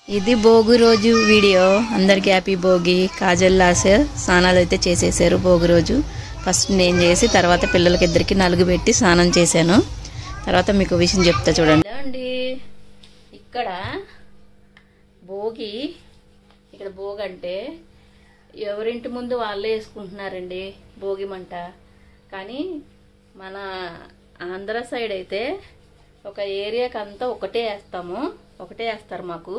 ఇది భోగి రోజు వీడియో. అందరికి హ్యాపీ భోగి. కాజల్ లాస్ స్నానాలు అయితే చేసేసారు భోగి రోజు. ఫస్ట్ నేను చేసి తర్వాత పిల్లలకి ఇద్దరికి నలుగు పెట్టి స్నానం చేశాను. తర్వాత మీకు విషయం చెప్తా చూడండి అండి. ఇక్కడ భోగి, ఇక్కడ భోగి అంటే ఎవరింటి ముందు వాళ్ళే వేసుకుంటున్నారండి భోగి మంట. కానీ మన ఆంధ్ర సైడ్ అయితే ఒక ఏరియాకి అంతా ఒకటే వేస్తాము, ఒకటే వేస్తారు మాకు.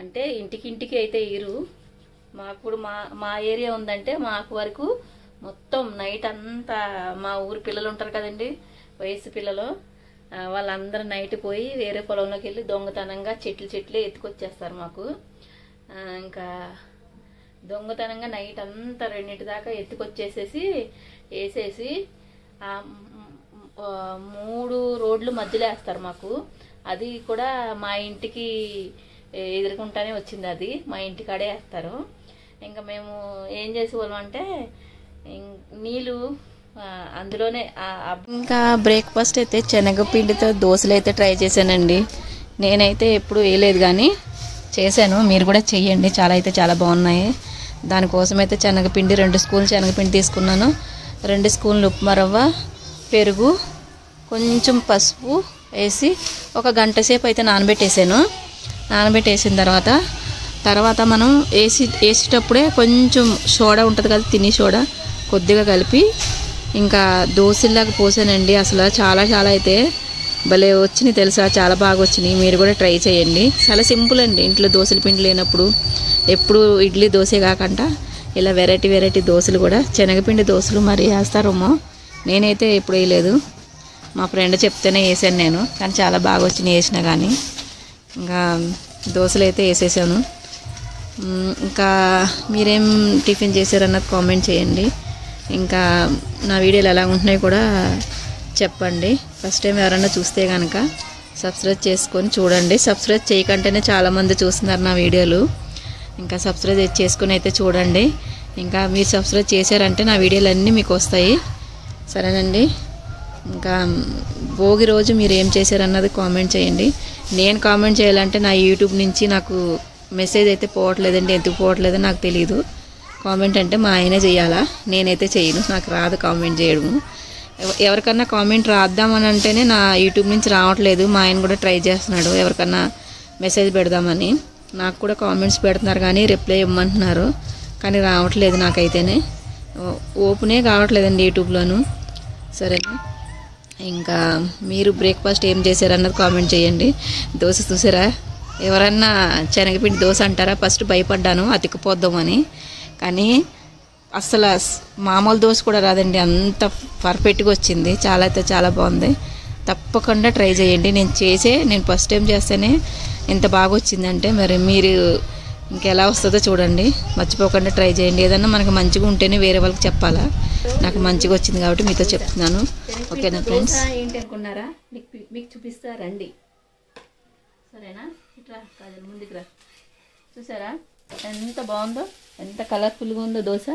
అంటే ఇంటికి అయితే ఇరు మాకు కూడా మా ఏరియా ఉందంటే మాకు వరకు మొత్తం నైట్ అంతా మా ఊరు పిల్లలు ఉంటారు కదండి, వయసు పిల్లలు, వాళ్ళందరూ నైట్ పోయి వేరే పొలంలోకి వెళ్ళి దొంగతనంగా చెట్లే ఎత్తుకొచ్చేస్తారు మాకు. ఇంకా దొంగతనంగా నైట్ అంతా 2 దాకా ఎత్తుకొచ్చేసేసి వేసేసి 3 రోడ్లు మధ్యలో వేస్తారు మాకు. అది కూడా మా ఇంటికి ఎదుర్కొంటానే వచ్చింది, అది మా ఇంటి కాడే వేస్తారు. ఇంకా మేము ఏం చేసేవాళ్ళం అంటే నీళ్ళు అందులోనే. ఇంకా బ్రేక్ఫాస్ట్ అయితే శనగపిండితో దోశలు అయితే ట్రై చేశానండి. నేనైతే ఎప్పుడు వేయలేదు కానీ చేశాను, మీరు కూడా చెయ్యండి, చాలా బాగున్నాయి. దానికోసం అయితే శనగపిండి 2 స్పూన్లు శనగపిండి తీసుకున్నాను. 2 స్పూన్లు ఉప్మా రవ్వ, పెరుగు, కొంచెం పసుపు వేసి ఒక గంట సేపు అయితే నానబెట్టేసాను. నానబెట్టేసిన తర్వాత మనం వేసేటప్పుడే కొంచెం సోడా ఉంటుంది కదా, తిని సోడా కొద్దిగా కలిపి ఇంకా దోశలాగా పోసానండి. అసలు చాలా అయితే భలే వచ్చినాయి తెలుసా, చాలా బాగా వచ్చినాయి. మీరు కూడా ట్రై చేయండి. చాలా సింపుల్ అండి. ఇంట్లో దోశల పిండి లేనప్పుడు ఎప్పుడు ఇడ్లీ దోశ కాకుండా ఇలా వెరైటీ దోశలు కూడా, శనగపిండి దోశలు మరి వేస్తారేమో, నేనైతే ఎప్పుడు వేయలేదు. మా ఫ్రెండ్ చెప్తేనే వేసాను నేను, కానీ చాలా బాగా వచ్చినాయి వేసినా కానీ. ఇంకా దోశలు అయితే వేసేసాను. ఇంకా మీరేం టిఫిన్ చేశారన్నది కామెంట్ చేయండి. ఇంకా నా వీడియోలు ఎలా ఉంటున్నాయి కూడా చెప్పండి. ఫస్ట్ టైం ఎవరన్నా చూస్తే కనుక సబ్స్క్రైబ్ చేసుకొని చూడండి. సబ్స్క్రైబ్ చేయకుంటేనే చాలామంది చూస్తున్నారు నా వీడియోలు. ఇంకా సబ్స్క్రైబ్ చేసుకొని అయితే చూడండి. ఇంకా మీరు సబ్స్క్రైబ్ చేశారంటే నా వీడియోలు అన్నీ మీకు వస్తాయి, సరేనండి. ఇంకా భోగి రోజు మీరు ఏం చేశారన్నది కామెంట్ చేయండి. నేను కామెంట్ చేయాలంటే నా యూట్యూబ్ నుంచి నాకు మెసేజ్ అయితే పోవట్లేదండి, ఎందుకు పోవట్లేదో నాకు తెలియదు. కామెంట్ అంటే మా ఆయనే చేయాలా, నేనైతే చేయను, నాకు రాదు కామెంట్ చేయడము. ఎవరికన్నా కామెంట్ రాద్దామని అంటేనే నా యూట్యూబ్ నుంచి రావట్లేదు. మా ఆయన కూడా ట్రై చేస్తున్నాడు ఎవరికన్నా మెసేజ్ పెడదామని. నాకు కూడా కామెంట్స్ పెడుతున్నారు కానీ రిప్లై ఇవ్వమంటున్నారు, కానీ రావట్లేదు నాకైతేనే, ఓపెనే కావట్లేదండి యూట్యూబ్లోను. సరేనా. ఇంకా మీరు బ్రేక్ఫాస్ట్ ఏం చేశారన్నది కామెంట్ చేయండి. దోశ చూసారా, ఎవరన్నా శనగపిండి దోశ అంటారా, ఫస్ట్ భయపడ్డాను అతికిపోద్దామని, కానీ అసలు మామూలు దోశ కూడా రాదండి, అంత పర్ఫెక్ట్గా వచ్చింది. చాలా బాగుంది. తప్పకుండా ట్రై చేయండి. నేను ఫస్ట్ టైం చేస్తేనే ఇంత బాగా వచ్చిందంటే మరి మీరు ఇంకెలా వస్తుందో చూడండి. మర్చిపోకుండా ట్రై చేయండి. ఏదన్నా మనకు మంచిగా ఉంటేనే వేరే వాళ్ళకి చెప్పాలా, నాకు మంచిగా వచ్చింది కాబట్టి మీతో చెప్తున్నాను. ఓకేనా ఫ్రెండ్స్. ఏంటి అనుకున్నారా, మీకు చూపిస్తారండి, సరేనా. ఇట్లా కాదు, ముందుకు రా. చూసారా ఎంత బాగుందో, ఎంత కలర్ఫుల్గా ఉందో దోశ.